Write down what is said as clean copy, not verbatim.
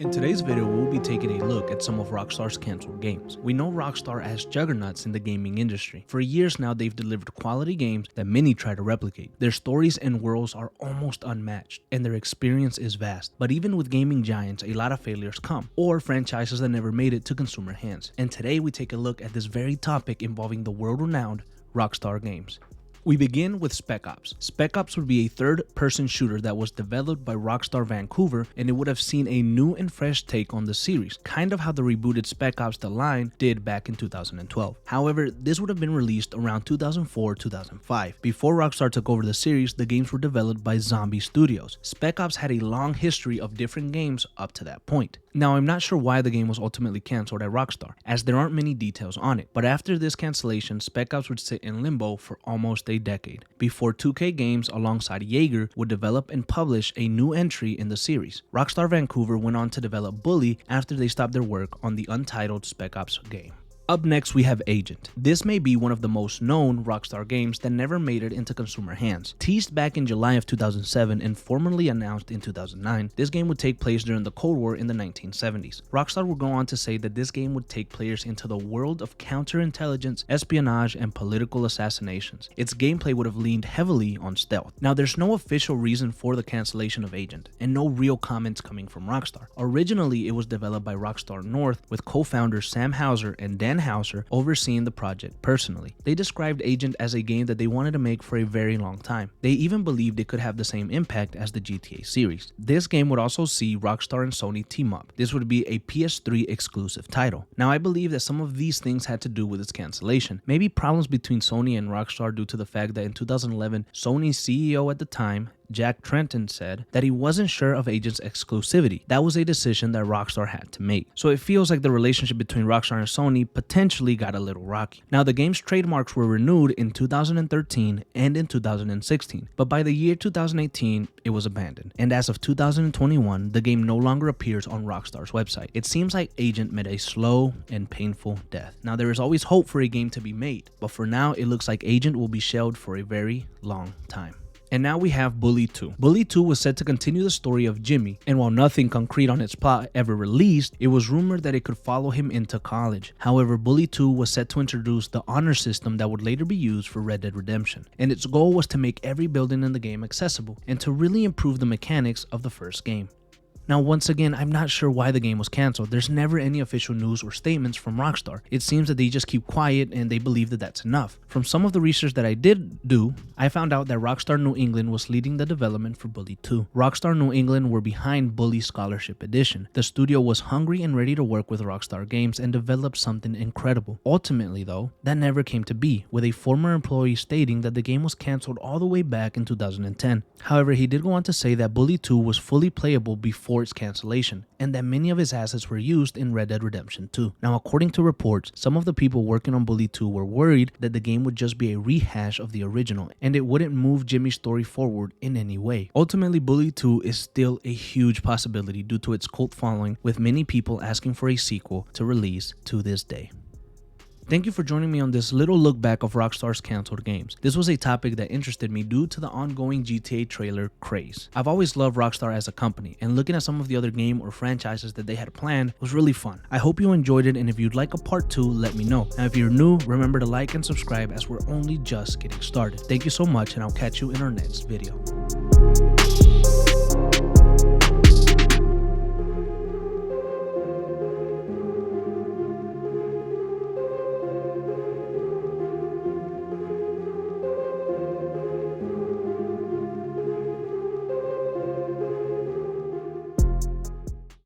In today's video, we'll be taking a look at some of Rockstar's canceled games. We know Rockstar as juggernauts in the gaming industry. For years now, they've delivered quality games that many try to replicate. Their stories and worlds are almost unmatched, and their experience is vast. But even with gaming giants, a lot of failures come, or franchises that never made it to consumer hands. And today, we take a look at this very topic involving the world-renowned Rockstar Games. We begin with Spec Ops. Spec Ops would be a third-person shooter that was developed by Rockstar Vancouver, and it would have seen a new and fresh take on the series, kind of how the rebooted Spec Ops The Line did back in 2012. However, this would have been released around 2004-2005. Before Rockstar took over the series, the games were developed by Zombie Studios. Spec Ops had a long history of different games up to that point. Now, I'm not sure why the game was ultimately cancelled at Rockstar, as there aren't many details on it, but after this cancellation, Spec Ops would sit in limbo for almost a decade, before 2K Games alongside Jaeger would develop and publish a new entry in the series. Rockstar Vancouver went on to develop Bully after they stopped their work on the untitled Spec Ops game. Up next, we have Agent. This may be one of the most known Rockstar games that never made it into consumer hands. Teased back in July of 2007 and formally announced in 2009, this game would take place during the Cold War in the 1970s. Rockstar would go on to say that this game would take players into the world of counterintelligence, espionage, and political assassinations. Its gameplay would have leaned heavily on stealth. Now, there's no official reason for the cancellation of Agent, and no real comments coming from Rockstar. Originally, it was developed by Rockstar North, with co-founders Sam Houser and Dan Houser overseeing the project personally. They described Agent as a game that they wanted to make for a very long time. They even believed it could have the same impact as the GTA series. This game would also see Rockstar and Sony team up. This would be a PS3 exclusive title. Now, I believe that some of these things had to do with its cancellation. Maybe problems between Sony and Rockstar due to the fact that in 2011, Sony's CEO at the time, Jack Tretton, said that he wasn't sure of Agent's exclusivity. That was a decision that Rockstar had to make. So it feels like the relationship between Rockstar and Sony potentially got a little rocky. Now, the game's trademarks were renewed in 2013 and in 2016, but by the year 2018, it was abandoned. And as of 2021, the game no longer appears on Rockstar's website. It seems like Agent met a slow and painful death. Now, there is always hope for a game to be made, but for now, it looks like Agent will be shelved for a very long time. And now we have Bully 2. Bully 2 was set to continue the story of Jimmy, and while nothing concrete on its plot ever released, it was rumored that it could follow him into college. However, Bully 2 was set to introduce the honor system that would later be used for Red Dead Redemption, and its goal was to make every building in the game accessible, and to really improve the mechanics of the first game. Now, once again, I'm not sure why the game was cancelled. There's never any official news or statements from Rockstar. It seems that they just keep quiet and they believe that that's enough. From some of the research that I did do, I found out that Rockstar New England was leading the development for Bully 2. Rockstar New England were behind Bully Scholarship Edition. The studio was hungry and ready to work with Rockstar Games and develop something incredible. Ultimately, though, that never came to be, with a former employee stating that the game was cancelled all the way back in 2010. However, he did go on to say that Bully 2 was fully playable before its cancellation, and that many of his assets were used in Red Dead Redemption 2. Now, according to reports, some of the people working on Bully 2 were worried that the game would just be a rehash of the original, and it wouldn't move Jimmy's story forward in any way. Ultimately, Bully 2 is still a huge possibility due to its cult following, with many people asking for a sequel to release to this day. Thank you for joining me on this little look back of Rockstar's canceled games. This was a topic that interested me due to the ongoing GTA trailer craze. I've always loved Rockstar as a company, and looking at some of the other game or franchises that they had planned was really fun. I hope you enjoyed it, and if you'd like a part 2, let me know. Now, if you're new, remember to like and subscribe, as we're only just getting started. Thank you so much, and I'll catch you in our next video.